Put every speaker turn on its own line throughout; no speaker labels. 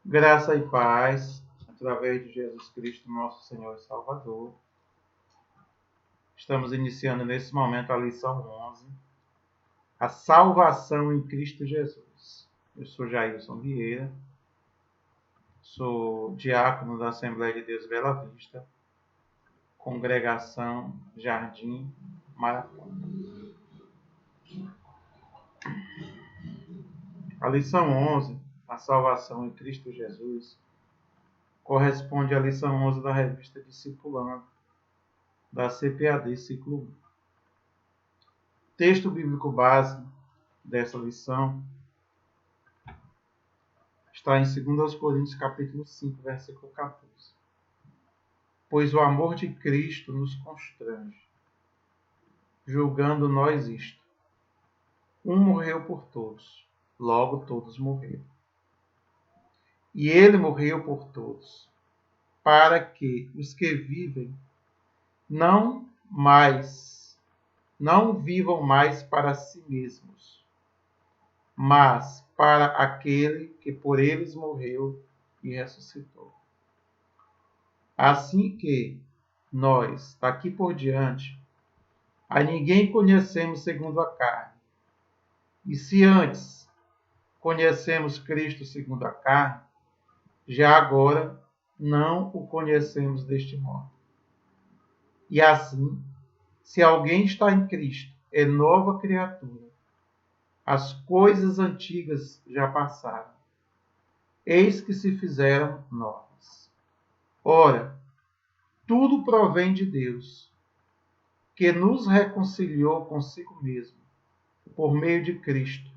Graça e paz, através de Jesus Cristo, nosso Senhor e Salvador. Estamos iniciando nesse momento a lição 11, a salvação em Cristo Jesus. Eu sou Jailson Vieira, sou diácono da Assembleia de Deus Bela Vista, Congregação Jardim Maracó. A lição 11, a salvação em Cristo Jesus, corresponde à lição 11 da revista Discipulando, da CPAD Ciclo 1. Texto bíblico base dessa lição está em 2 Coríntios capítulo 5, versículo 14. Pois o amor de Cristo nos constrange, julgando nós isto: um morreu por todos, logo todos morreram. E ele morreu por todos, para que os que vivem não vivam mais para si mesmos, mas para aquele que por eles morreu e ressuscitou. Assim que nós, daqui por diante, a ninguém conhecemos segundo a carne. E se antes conhecemos Cristo segundo a carne, já agora não o conhecemos deste modo. E assim, se alguém está em Cristo, é nova criatura. As coisas antigas já passaram. Eis que se fizeram novas. Ora, tudo provém de Deus, que nos reconciliou consigo mesmo, por meio de Cristo,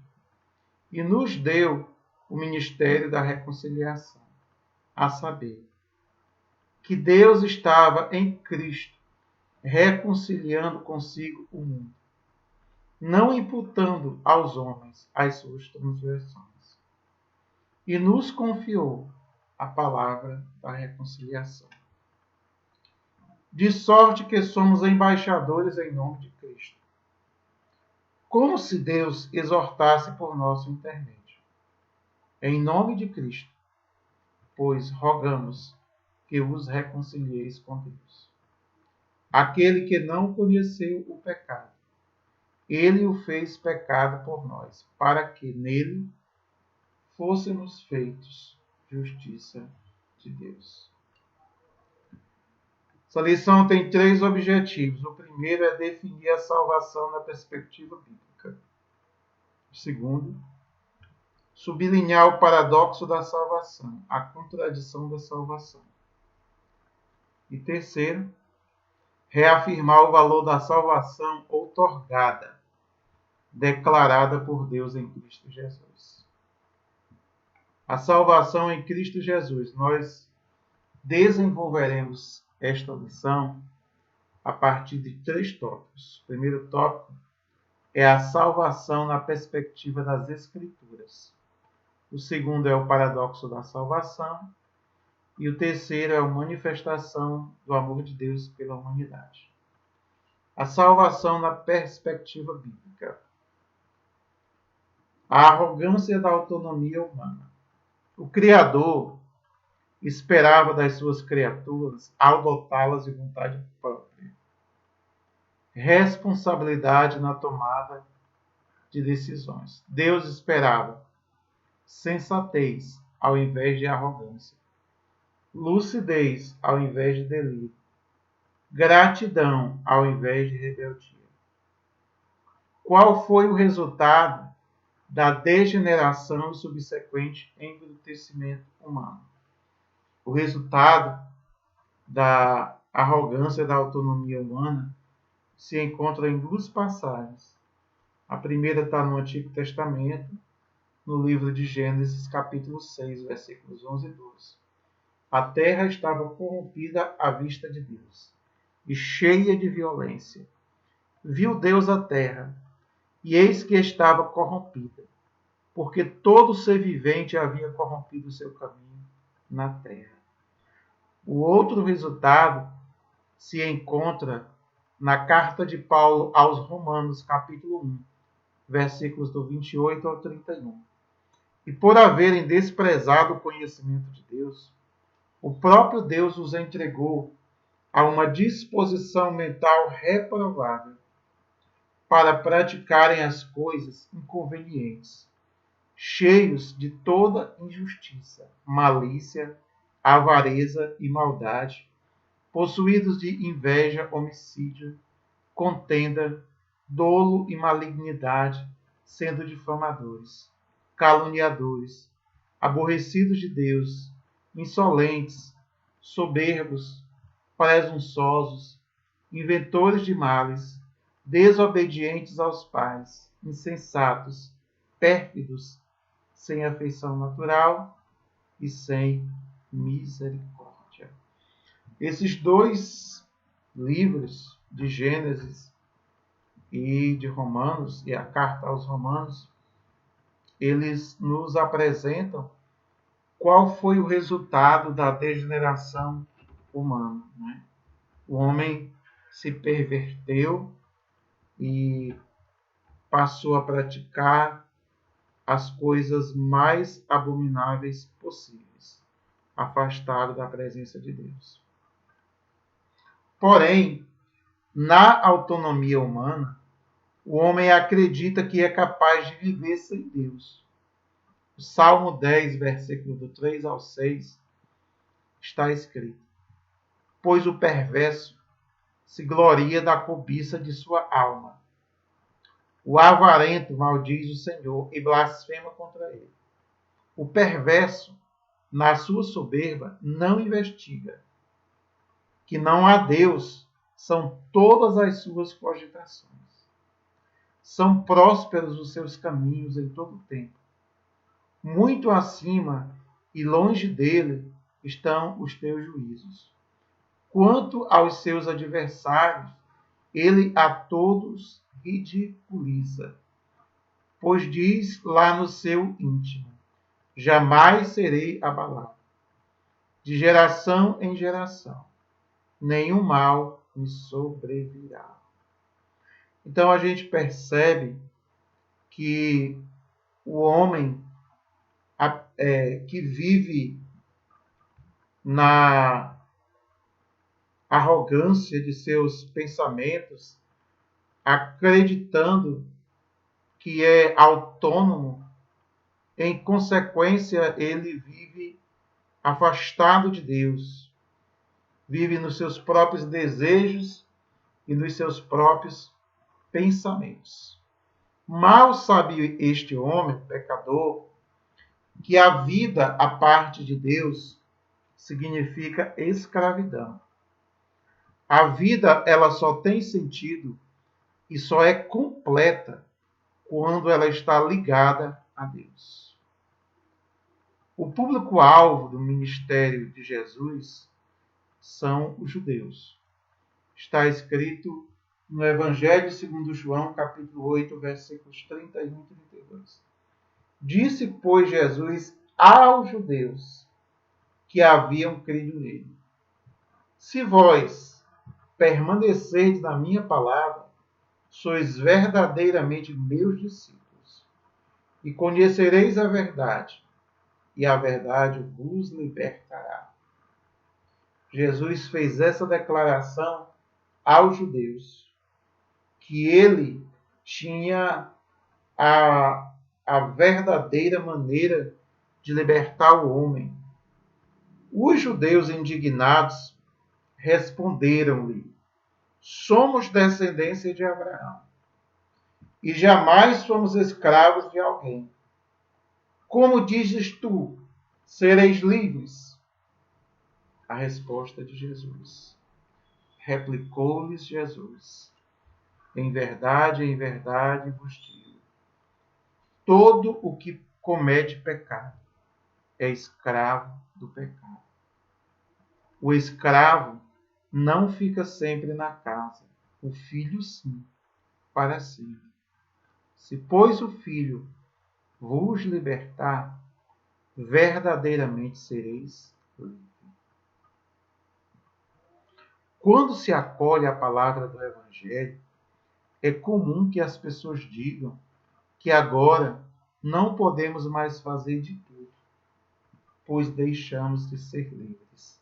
e nos deu o ministério da reconciliação, a saber, que Deus estava em Cristo, reconciliando consigo o mundo, não imputando aos homens as suas transgressões, e nos confiou a palavra da reconciliação. De sorte que somos embaixadores em nome de Cristo, como se Deus exortasse por nosso intermédio. Em nome de Cristo, pois rogamos que vos reconcilieis com Deus. Aquele que não conheceu o pecado, ele o fez pecado por nós, para que nele fôssemos feitos justiça de Deus. Essa lição tem 3 objetivos. O primeiro é definir a salvação na perspectiva bíblica. O segundo, sublinhar o paradoxo da salvação, a contradição da salvação. E terceiro, reafirmar o valor da salvação outorgada, declarada por Deus em Cristo Jesus. A salvação em Cristo Jesus. Nós desenvolveremos esta lição a partir de 3 tópicos. O primeiro tópico é a salvação na perspectiva das Escrituras. O segundo é o paradoxo da salvação. E o terceiro é a manifestação do amor de Deus pela humanidade. A salvação na perspectiva bíblica. A arrogância da autonomia humana. O Criador esperava das suas criaturas ao dotá-las de vontade própria, responsabilidade na tomada de decisões. Deus esperava sensatez ao invés de arrogância, lucidez ao invés de delírio, gratidão ao invés de rebeldia. Qual foi o resultado da degeneração e subsequente embrutecimento humano? O resultado da arrogância da autonomia humana se encontra em 2 passagens. A primeira está no Antigo Testamento, no livro de Gênesis, capítulo 6, versículos 11 e 12. A terra estava corrompida à vista de Deus e cheia de violência. Viu Deus a terra, e eis que estava corrompida, porque todo ser vivente havia corrompido o seu caminho na terra. O outro resultado se encontra na carta de Paulo aos Romanos, capítulo 1, versículos do 28 ao 31. E por haverem desprezado o conhecimento de Deus, o próprio Deus os entregou a uma disposição mental reprovável para praticarem as coisas inconvenientes, cheios de toda injustiça, malícia, avareza e maldade, possuídos de inveja, homicídio, contenda, dolo e malignidade, sendo difamadores, caluniadores, aborrecidos de Deus, insolentes, soberbos, presunçosos, inventores de males, desobedientes aos pais, insensatos, pérfidos, sem afeição natural e sem misericórdia. Esses dois livros de Gênesis e de Romanos, e a carta aos Romanos, eles nos apresentam qual foi o resultado da degeneração humana, né? O homem se perverteu e passou a praticar as coisas mais abomináveis possíveis, afastado da presença de Deus. Porém, na autonomia humana, o homem acredita que é capaz de viver sem Deus. O Salmo 10, versículo do 3 ao 6, está escrito: Pois o perverso se gloria da cobiça de sua alma. O avarento maldiz o Senhor e blasfema contra ele. O perverso, na sua soberba, não investiga. Que não há Deus são todas as suas cogitações. São prósperos os seus caminhos em todo o tempo. Muito acima e longe dele estão os teus juízos. Quanto aos seus adversários, ele a todos ridiculiza, pois diz lá no seu íntimo: jamais serei abalado. De geração em geração, nenhum mal me sobrevirá. Então a gente percebe que o homem que vive na arrogância de seus pensamentos, acreditando que é autônomo, em consequência, ele vive afastado de Deus, vive nos seus próprios desejos e nos seus próprios pensamentos. Mal sabe este homem, pecador, que a vida à parte de Deus significa escravidão. A vida, ela só tem sentido e só é completa quando ela está ligada a Deus. O público-alvo do ministério de Jesus são os judeus. Está escrito no Evangelho segundo João, capítulo 8, versículos 31 e 32. Disse, pois, Jesus aos judeus que haviam crido nele: Se vós permanecerdes na minha palavra, sois verdadeiramente meus discípulos, e conhecereis a verdade, e a verdade vos libertará. Jesus fez essa declaração aos judeus, que ele tinha a verdadeira maneira de libertar o homem. Os judeus indignados responderam-lhe: somos descendência de Abraão e jamais fomos escravos de alguém. Como dizes tu, sereis livres? A resposta de Jesus. Replicou-lhes Jesus: em verdade vos digo, todo o que comete pecado é escravo do pecado. O escravo não fica sempre na casa, o filho sim, para sempre. Se, pois, o filho vos libertar, verdadeiramente sereis livres. Quando se acolhe a palavra do Evangelho, é comum que as pessoas digam que agora não podemos mais fazer de tudo, pois deixamos de ser livres.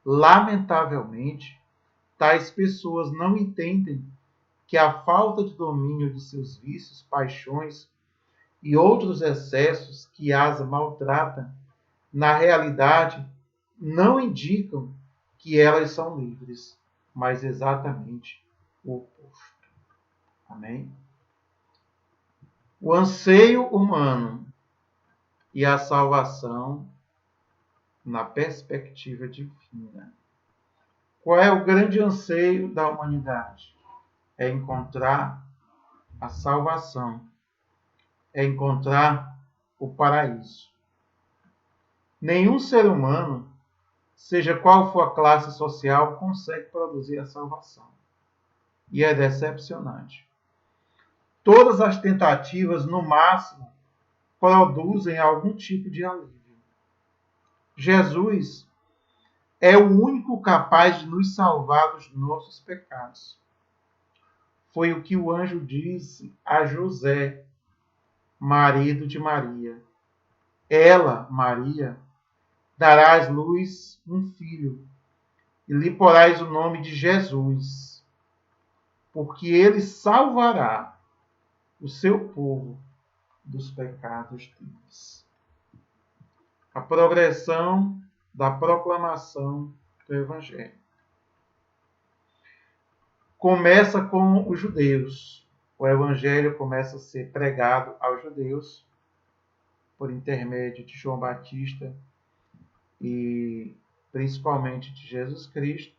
Lamentavelmente, tais pessoas não entendem que a falta de domínio de seus vícios, paixões e outros excessos que as maltratam, na realidade, não indicam que elas são livres, mas exatamente o oposto. Amém? O anseio humano e a salvação na perspectiva divina. Qual é o grande anseio da humanidade? É encontrar a salvação, é encontrar o paraíso. Nenhum ser humano, seja qual for a classe social, consegue produzir a salvação. E é decepcionante. Todas as tentativas, no máximo, produzem algum tipo de alívio. Jesus é o único capaz de nos salvar dos nossos pecados. Foi o que o anjo disse a José, marido de Maria. Ela, Maria, darás luz um filho, e lhe porás o nome de Jesus, porque ele salvará o seu povo dos pecados deles. A progressão da proclamação do Evangelho. Começa com os judeus. O Evangelho começa a ser pregado aos judeus por intermédio de João Batista e principalmente de Jesus Cristo.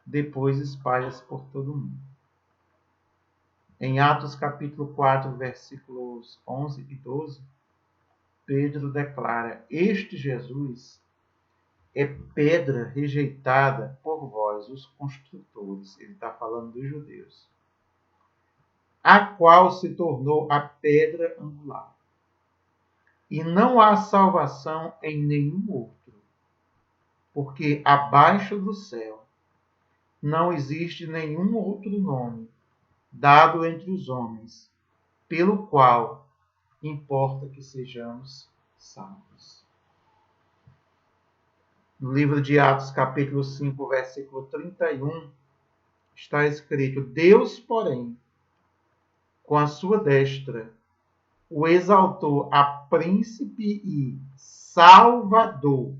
Depois espalha-se por todo o mundo. Em Atos capítulo 4, versículos 11 e 12, Pedro declara: este Jesus é pedra rejeitada por vós, os construtores. Ele está falando dos judeus. A qual se tornou a pedra angular. E não há salvação em nenhum outro, porque abaixo do céu não existe nenhum outro nome dado entre os homens, pelo qual importa que sejamos salvos. No livro de Atos, capítulo 5, versículo 31, está escrito: Deus, porém, com a sua destra, o exaltou a príncipe e salvador,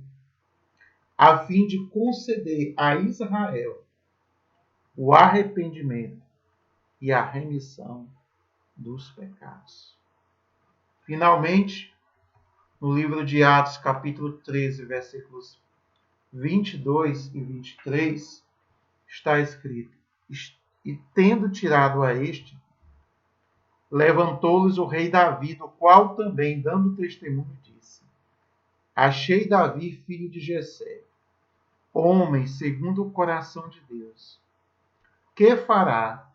a fim de conceder a Israel o arrependimento e a remissão dos pecados. Finalmente, no livro de Atos, capítulo 13, versículos 22 e 23, está escrito: e tendo tirado a este, levantou-lhes o rei Davi, do qual também, dando testemunho, disse: achei Davi, filho de Jessé, homem segundo o coração de Deus, que fará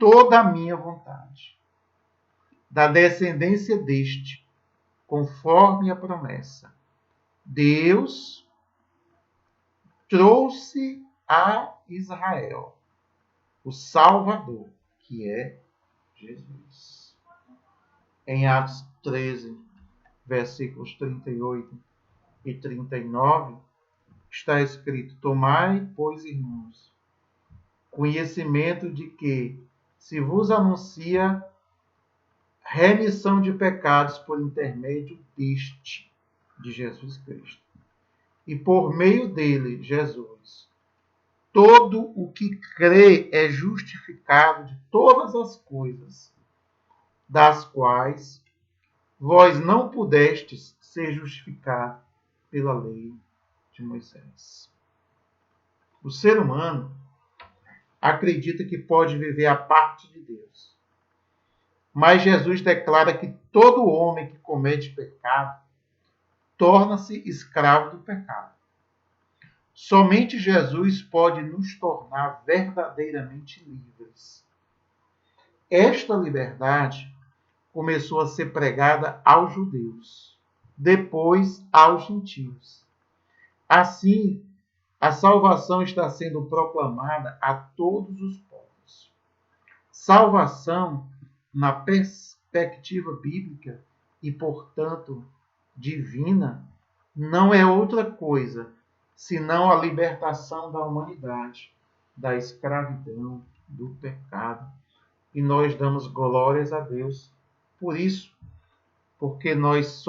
toda a minha vontade. Da descendência deste, conforme a promessa, Deus trouxe a Israel o Salvador, que é Jesus. Em Atos 13, versículos 38 e 39, está escrito: tomai, pois, irmãos, conhecimento de que se vos anuncia remissão de pecados por intermédio deste, de Jesus Cristo. E por meio dele, Jesus, todo o que crê é justificado de todas as coisas, das quais vós não pudestes ser justificados pela lei de Moisés. O ser humano acredita que pode viver à parte de Deus. Mas Jesus declara que todo homem que comete pecado torna-se escravo do pecado. Somente Jesus pode nos tornar verdadeiramente livres. Esta liberdade começou a ser pregada aos judeus, depois aos gentios. Assim, a salvação está sendo proclamada a todos os povos. Salvação na perspectiva bíblica e, portanto, divina, não é outra coisa senão a libertação da humanidade, da escravidão, do pecado. E nós damos glórias a Deus por isso, porque nós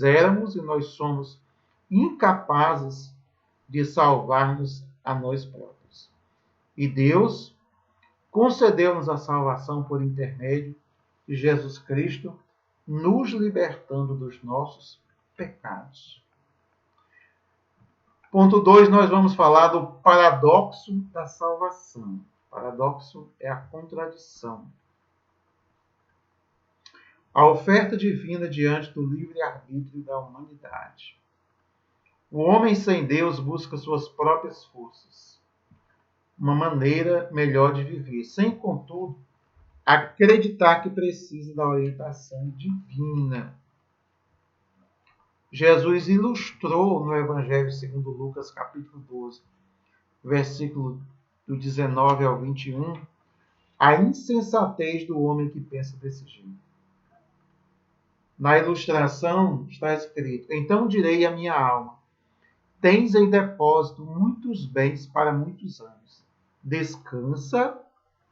éramos e nós somos incapazes de salvar-nos a nós próprios. E Deus concedeu-nos a salvação por intermédio de Jesus Cristo, nos libertando dos nossos pecados. Ponto 2, nós vamos falar do paradoxo da salvação. Paradoxo é a contradição. A oferta divina diante do livre-arbítrio da humanidade. O homem sem Deus busca suas próprias forças, uma maneira melhor de viver, sem, contudo, acreditar que precisa da orientação divina. Jesus ilustrou no Evangelho segundo Lucas, capítulo 12, versículo do 19 ao 21, a insensatez do homem que pensa desse jeito. Na ilustração está escrito: então direi à minha alma, tens em depósito muitos bens para muitos anos. Descansa,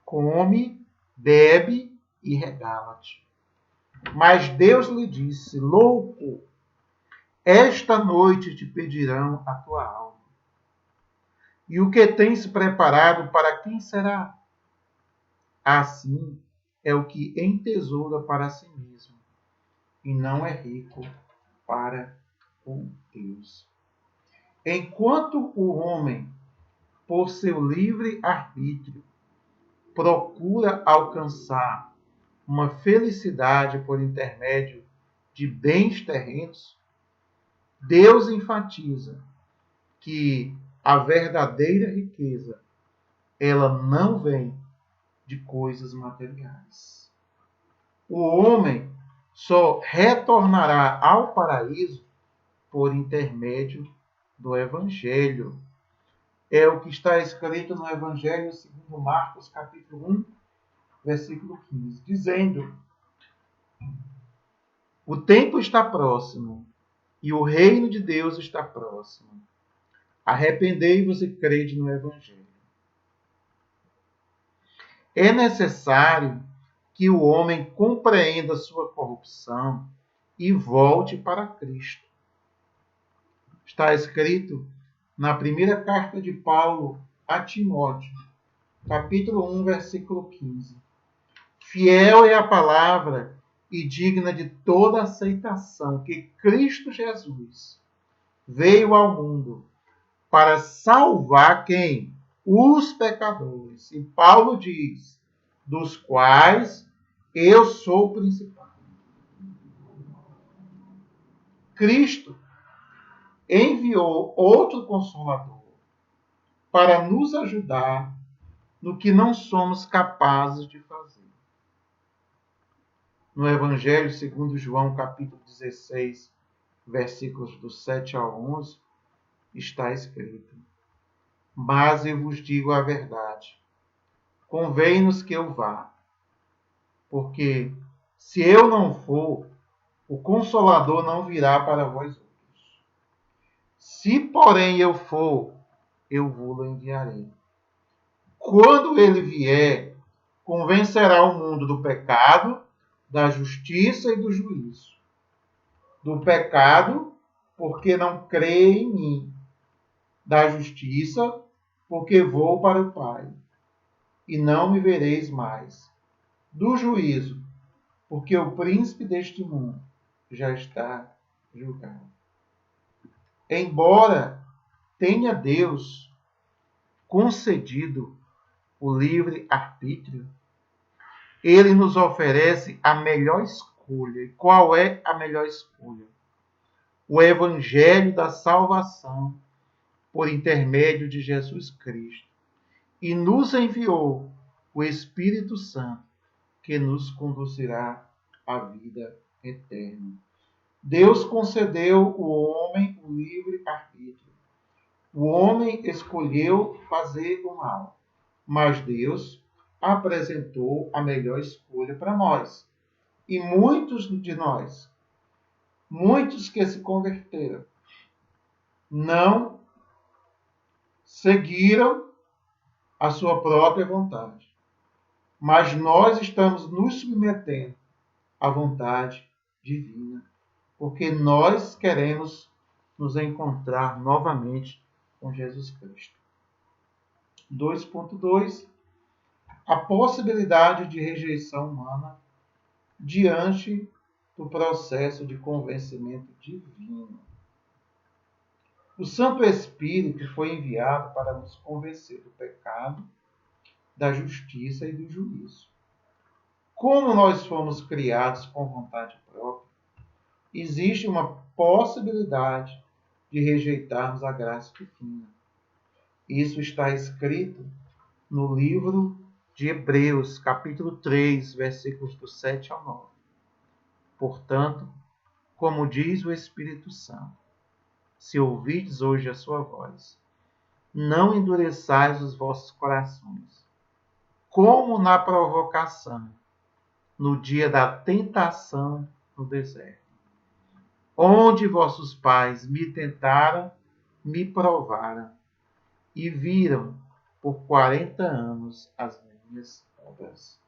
come, bebe e regala-te. Mas Deus lhe disse: louco, esta noite te pedirão a tua alma. E o que tens preparado, para quem será? Assim é o que entesoura para si mesmo, e não é rico para o Deus. Enquanto o homem, por seu livre arbítrio, procura alcançar uma felicidade por intermédio de bens terrenos, Deus enfatiza que a verdadeira riqueza, ela não vem de coisas materiais. O homem só retornará ao paraíso por intermédio do Evangelho. É o que está escrito no Evangelho segundo Marcos, capítulo 1, versículo 15, dizendo: o tempo está próximo e o reino de Deus está próximo. Arrependei-vos e crede no Evangelho. É necessário que o homem compreenda sua corrupção e volte para Cristo. Está escrito na primeira carta de Paulo a Timóteo, capítulo 1, versículo 15. Fiel é a palavra e digna de toda aceitação que Cristo Jesus veio ao mundo para salvar quem? Os pecadores. E Paulo diz, dos quais eu sou o principal. Cristo enviou outro Consolador para nos ajudar no que não somos capazes de fazer. No Evangelho segundo João, capítulo 16, versículos do 7 ao 11, está escrito: mas eu vos digo a verdade, convém-nos que eu vá, porque se eu não for, o Consolador não virá para vós outros. Se, porém, eu for, eu vou-lo enviarei. Quando ele vier, convencerá o mundo do pecado, da justiça e do juízo. Do pecado, porque não crê em mim. Da justiça, porque vou para o Pai, e não me vereis mais. Do juízo, porque o príncipe deste mundo já está julgado. Embora tenha Deus concedido o livre-arbítrio, ele nos oferece a melhor escolha. E qual é a melhor escolha? O Evangelho da salvação por intermédio de Jesus Cristo. E nos enviou o Espírito Santo, que nos conduzirá à vida eterna. Deus concedeu ao homem o livre-arbítrio. O homem escolheu fazer o mal, mas Deus apresentou a melhor escolha para nós, E muitos de nós, muitos que se converteram, não seguiram a sua própria vontade. Mas nós estamos nos submetendo à vontade divina, porque nós queremos nos encontrar novamente com Jesus Cristo. 2.2 A possibilidade de rejeição humana diante do processo de convencimento divino. O Santo Espírito foi enviado para nos convencer do pecado, da justiça e do juízo. Como nós fomos criados com vontade própria, existe uma possibilidade de rejeitarmos a graça divina. Isso está escrito no livro de Hebreus, capítulo 3, versículos do 7 ao 9. Portanto, como diz o Espírito Santo, se ouvides hoje a sua voz, não endureçais os vossos corações, como na provocação, no dia da tentação no deserto, onde vossos pais me tentaram, me provaram, e viram por 40 anos as minhas obras.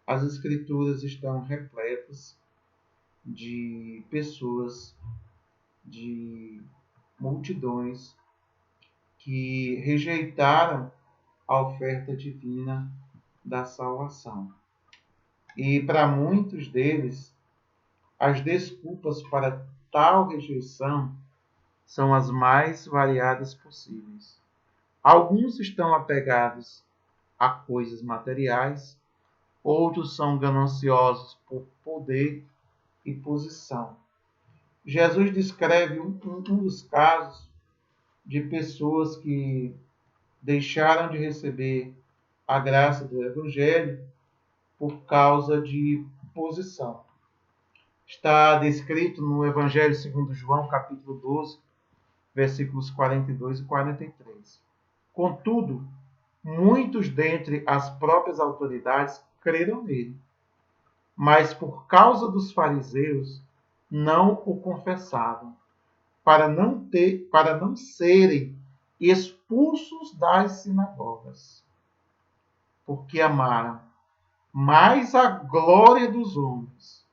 As Escrituras estão repletas de pessoas, de multidões que rejeitaram a oferta divina da salvação. E para muitos deles, as desculpas para tal rejeição são as mais variadas possíveis. Alguns estão apegados a coisas materiais, outros são gananciosos por poder e posição. Jesus descreve um dos casos de pessoas que deixaram de receber a graça do Evangelho por causa de posição. Está descrito no Evangelho segundo João, capítulo 12, versículos 42 e 43. Contudo, muitos dentre as próprias autoridades creram nele, mas por causa dos fariseus não o confessavam, para não serem expulsos das sinagogas, porque amaram mais a glória dos homens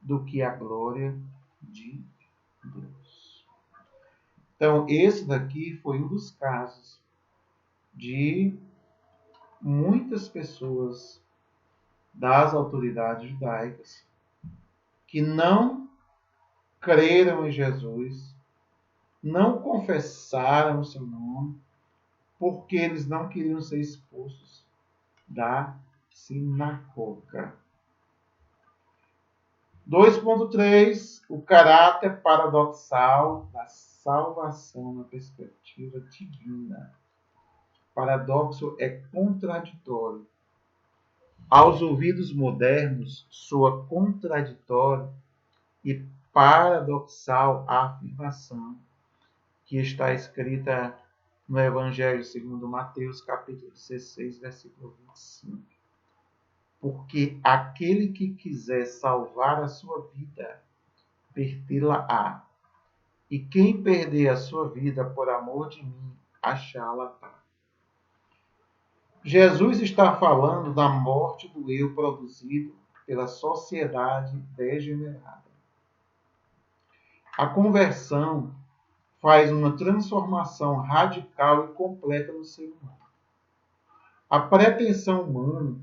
do que a glória de Deus. Então, esse daqui foi um dos casos de muitas pessoas das autoridades judaicas que não creram em Jesus, não confessaram o seu nome, porque eles não queriam ser expulsos da sinagoga. 2.3 O caráter paradoxal da salvação na perspectiva divina. Paradoxo é contraditório. Aos ouvidos modernos, soa contraditório e paradoxal a afirmação que está escrita no Evangelho segundo Mateus, capítulo 16, versículo 25. Porque aquele que quiser salvar a sua vida, perdê-la-á. E quem perder a sua vida por amor de mim, achá-la-á. Jesus está falando da morte do eu produzido pela sociedade degenerada. A conversão faz uma transformação radical e completa no ser humano. A pretensão humana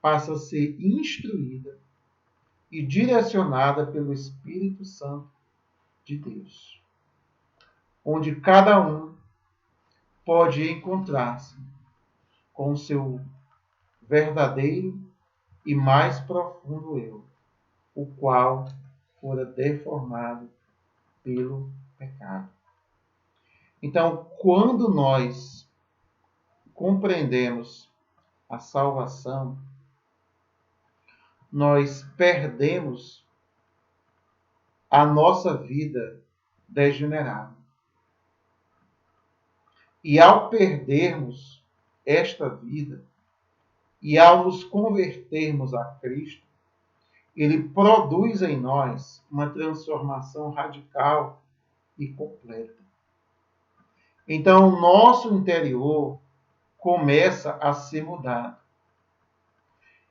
passa a ser instruída e direcionada pelo Espírito Santo de Deus, onde cada um pode encontrar-se com o seu verdadeiro e mais profundo eu, o qual fora deformado pelo pecado. Então, quando nós compreendemos a salvação, nós perdemos a nossa vida degenerada. E ao perdermos esta vida, e ao nos convertermos a Cristo, ele produz em nós uma transformação radical e completa. Então, o nosso interior começa a ser mudado.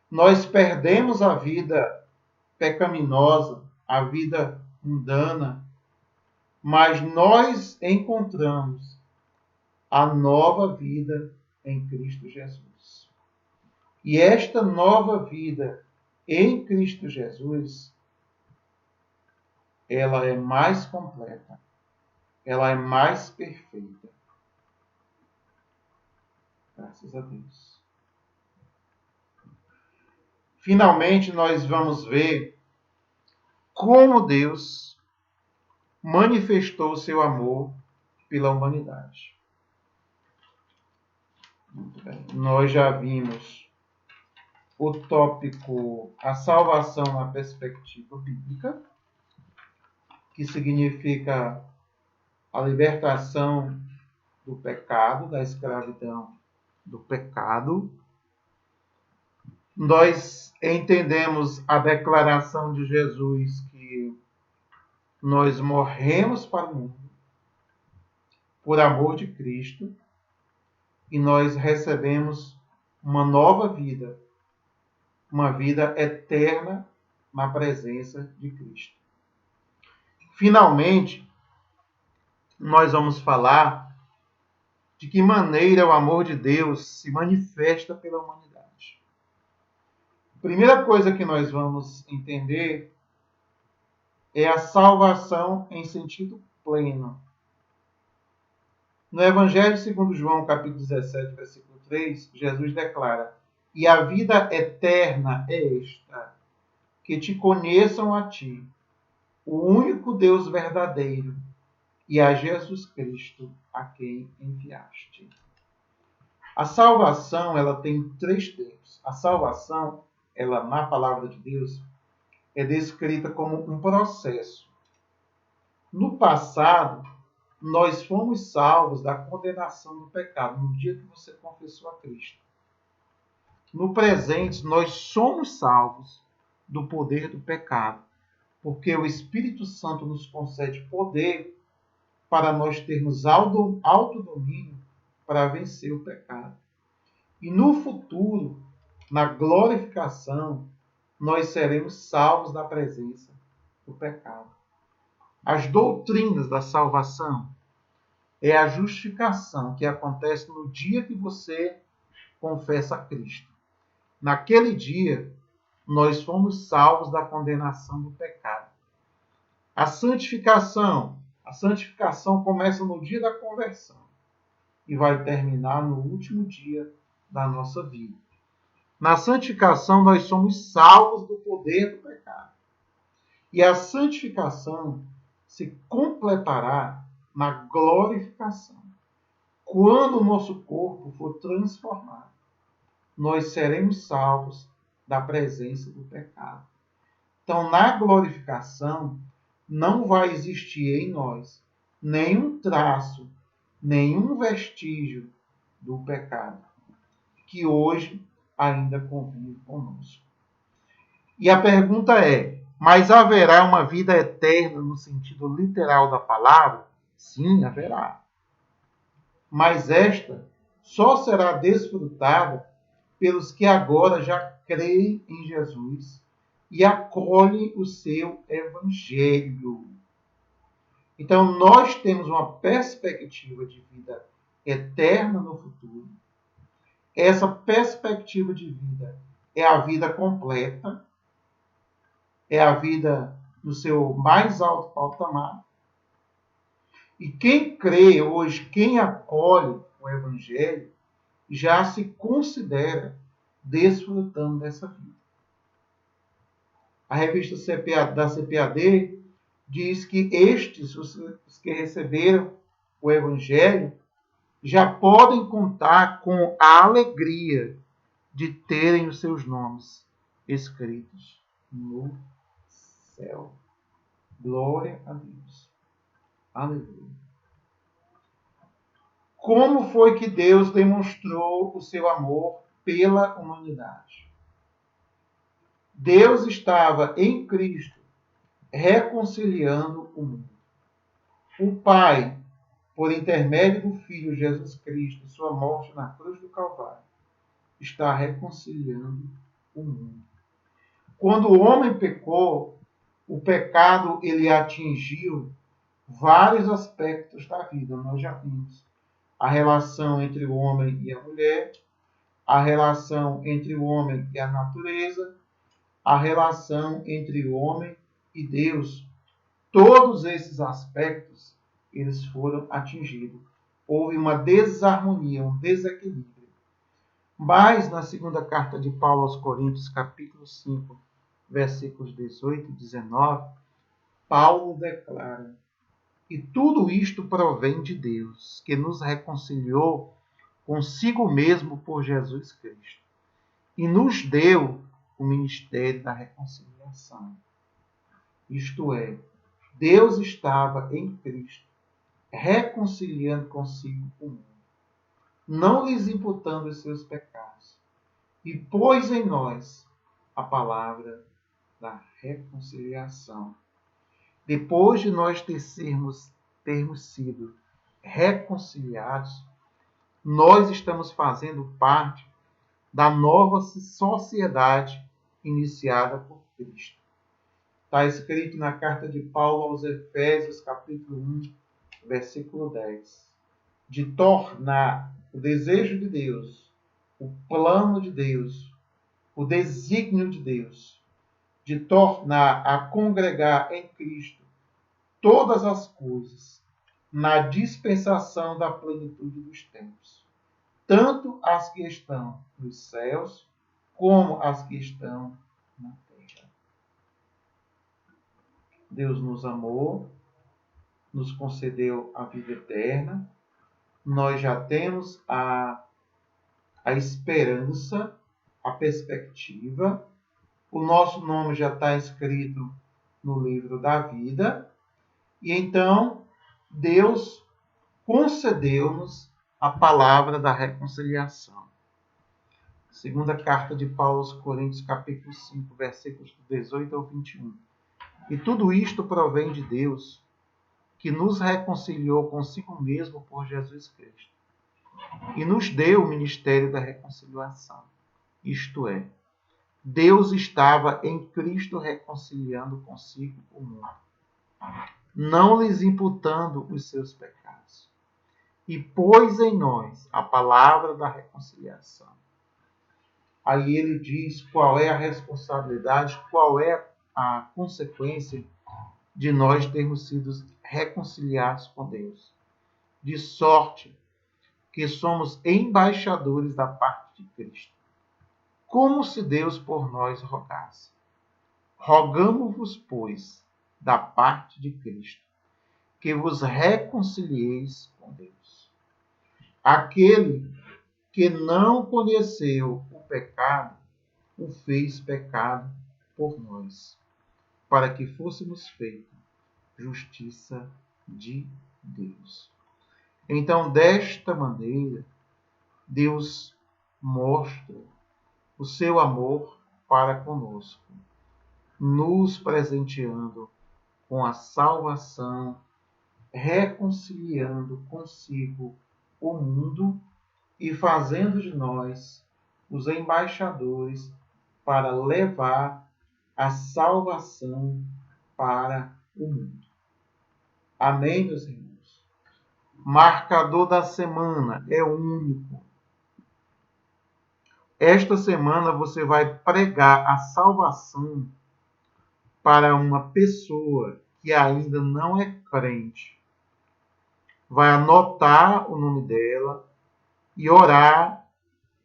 Nós perdemos a vida pecaminosa, a vida mundana, mas nós encontramos a nova vida em Cristo Jesus. E esta nova vida em Cristo Jesus, ela é mais completa, ela é mais perfeita. Graças a Deus. Finalmente, nós vamos ver como Deus manifestou o seu amor pela humanidade. Nós já vimos o tópico a salvação na perspectiva bíblica, que significa a libertação do pecado, da escravidão do pecado. Nós entendemos a declaração de Jesus que nós morremos para o mundo por amor de Cristo e nós recebemos uma nova vida, uma vida eterna na presença de Cristo. Finalmente, nós vamos falar de que maneira o amor de Deus se manifesta pela humanidade. A primeira coisa que nós vamos entender é a salvação em sentido pleno. No Evangelho segundo João, capítulo 17, versículo 3, Jesus declara: "E a vida eterna é esta, que te conheçam a ti, o único Deus verdadeiro, e a Jesus Cristo, a quem enviaste." A salvação, ela tem três termos. A salvação, ela na palavra de Deus, é descrita como um processo. No passado, nós fomos salvos da condenação do pecado no dia que você confessou a Cristo. No presente, nós somos salvos do poder do pecado, porque o Espírito Santo nos concede poder para nós termos autodomínio para vencer o pecado. E no futuro, na glorificação, nós seremos salvos da presença do pecado. As doutrinas da salvação é a justificação que acontece no dia que você confessa a Cristo. Naquele dia, nós fomos salvos da condenação do pecado. A santificação começa no dia da conversão e vai terminar no último dia da nossa vida. Na santificação, nós somos salvos do poder do pecado. E a santificação se completará na glorificação. Quando o nosso corpo for transformado, nós seremos salvos da presença do pecado. Então, na glorificação, não vai existir em nós nenhum traço, nenhum vestígio do pecado, que hoje ainda convive conosco. E a pergunta é: mas haverá uma vida eterna no sentido literal da palavra? Sim, haverá. Mas esta só será desfrutada pelos que agora já creem em Jesus e acolhem o seu evangelho. Então, nós temos uma perspectiva de vida eterna no futuro. Essa perspectiva de vida é a vida completa, é a vida no seu mais alto patamar. E quem crê hoje, quem acolhe o Evangelho, já se considera desfrutando dessa vida. A revista da CPAD diz que estes, os que receberam o Evangelho, já podem contar com a alegria de terem os seus nomes escritos no céu. Glória a Deus. Aleluia. Como foi que Deus demonstrou o seu amor pela humanidade? Deus estava em Cristo reconciliando o mundo. O Pai, por intermédio do Filho Jesus Cristo, sua morte na cruz do Calvário, está reconciliando o mundo. Quando o homem pecou, o pecado ele atingiu vários aspectos da vida. Nós já vimos a relação entre o homem e a mulher, a relação entre o homem e a natureza, a relação entre o homem e Deus. Todos esses aspectos eles foram atingidos. Houve uma desarmonia, um desequilíbrio. Mas na segunda carta de Paulo aos Coríntios, capítulo 5, versículos 18 e 19, Paulo declara: e tudo isto provém de Deus, que nos reconciliou consigo mesmo por Jesus Cristo, e nos deu o ministério da reconciliação. Isto é, Deus estava em Cristo, reconciliando consigo o mundo, não lhes imputando os seus pecados, e pôs em nós a palavra da reconciliação. Depois de nós termos sido reconciliados, nós estamos fazendo parte da nova sociedade iniciada por Cristo. Está escrito na carta de Paulo aos Efésios, capítulo 1, versículo 10. De tornar o desejo de Deus, o plano de Deus, o desígnio de Deus, de tornar a congregar em Cristo todas as coisas na dispensação da plenitude dos tempos, tanto as que estão nos céus como as que estão na terra. Deus nos amou, nos concedeu a vida eterna, nós já temos a esperança, a perspectiva, o nosso nome já está escrito no livro da vida, e então Deus concedeu-nos a palavra da reconciliação. Segunda carta de Paulo aos Coríntios, capítulo 5, versículos 18 ao 21. E tudo isto provém de Deus, que nos reconciliou consigo mesmo por Jesus Cristo, e nos deu o ministério da reconciliação. Isto é, Deus estava em Cristo reconciliando consigo o mundo, não lhes imputando os seus pecados, e pôs em nós a palavra da reconciliação. Aí ele diz qual é a responsabilidade, qual é a consequência de nós termos sido reconciliados com Deus. De sorte que somos embaixadores da parte de Cristo, como se Deus por nós rogasse. Rogamo-vos, pois, da parte de Cristo, que vos reconcilieis com Deus. Aquele que não conheceu o pecado, o fez pecado por nós, para que fôssemos feitos justiça de Deus. Então, desta maneira, Deus mostra o seu amor para conosco, nos presenteando com a salvação, reconciliando consigo o mundo e fazendo de nós os embaixadores para levar a salvação para o mundo. Amém, meus irmãos? Marcador da semana é único. Esta semana você vai pregar a salvação para uma pessoa que ainda não é crente. Vai anotar o nome dela e orar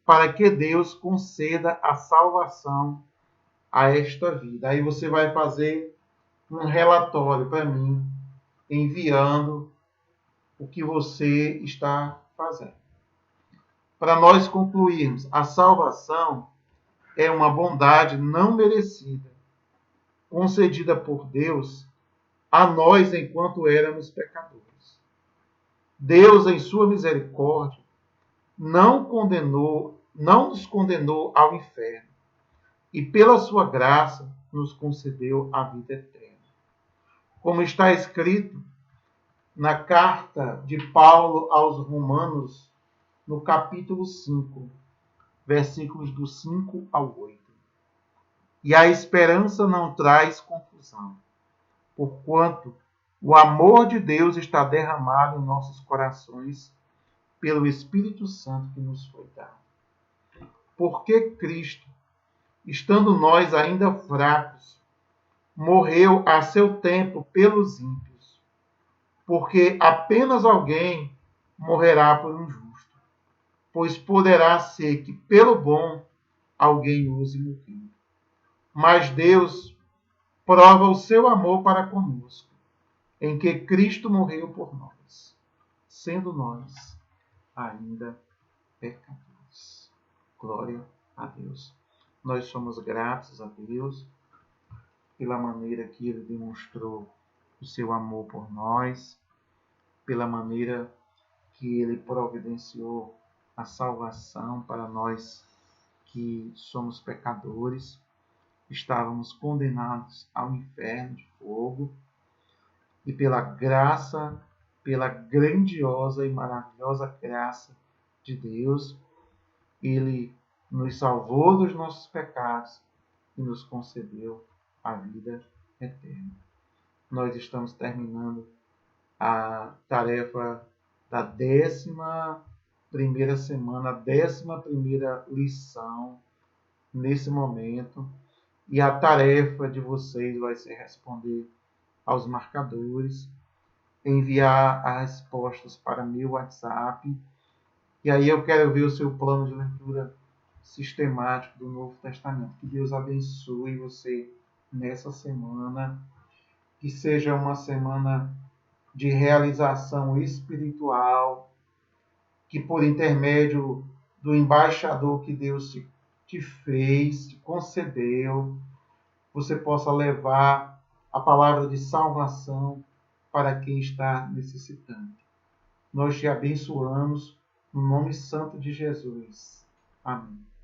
para que Deus conceda a salvação a esta vida. Aí você vai fazer um relatório para mim, enviando o que você está fazendo. Para nós concluirmos, a salvação é uma bondade não merecida, concedida por Deus a nós enquanto éramos pecadores. Deus, em sua misericórdia, não nos condenou ao inferno, e pela sua graça nos concedeu a vida eterna. Como está escrito na carta de Paulo aos Romanos, no capítulo 5, versículos do 5 ao 8. E a esperança não traz confusão, porquanto o amor de Deus está derramado em nossos corações pelo Espírito Santo que nos foi dado. Porque Cristo, estando nós ainda fracos, morreu a seu tempo pelos ímpios, porque apenas alguém morrerá por um justo, pois poderá ser que pelo bom alguém use morrer. Mas Deus prova o seu amor para conosco, em que Cristo morreu por nós, sendo nós ainda pecadores. Glória a Deus. Nós somos gratos a Deus pela maneira que Ele demonstrou o seu amor por nós, pela maneira que Ele providenciou a salvação para nós que somos pecadores, estávamos condenados ao inferno de fogo, e pela graça, pela grandiosa e maravilhosa graça de Deus, Ele nos salvou dos nossos pecados e nos concedeu a vida eterna. Nós estamos terminando a tarefa da 11ª semana, a 11ª lição nesse momento. E a tarefa de vocês vai ser responder aos marcadores, enviar as respostas para meu WhatsApp. E aí eu quero ver o seu plano de leitura sistemático do Novo Testamento. Que Deus abençoe você nessa semana. Que seja uma semana de realização espiritual. Que por intermédio do embaixador que Deus te fez, te concedeu, você possa levar a palavra de salvação para quem está necessitando. Nós te abençoamos no nome santo de Jesus. Amém.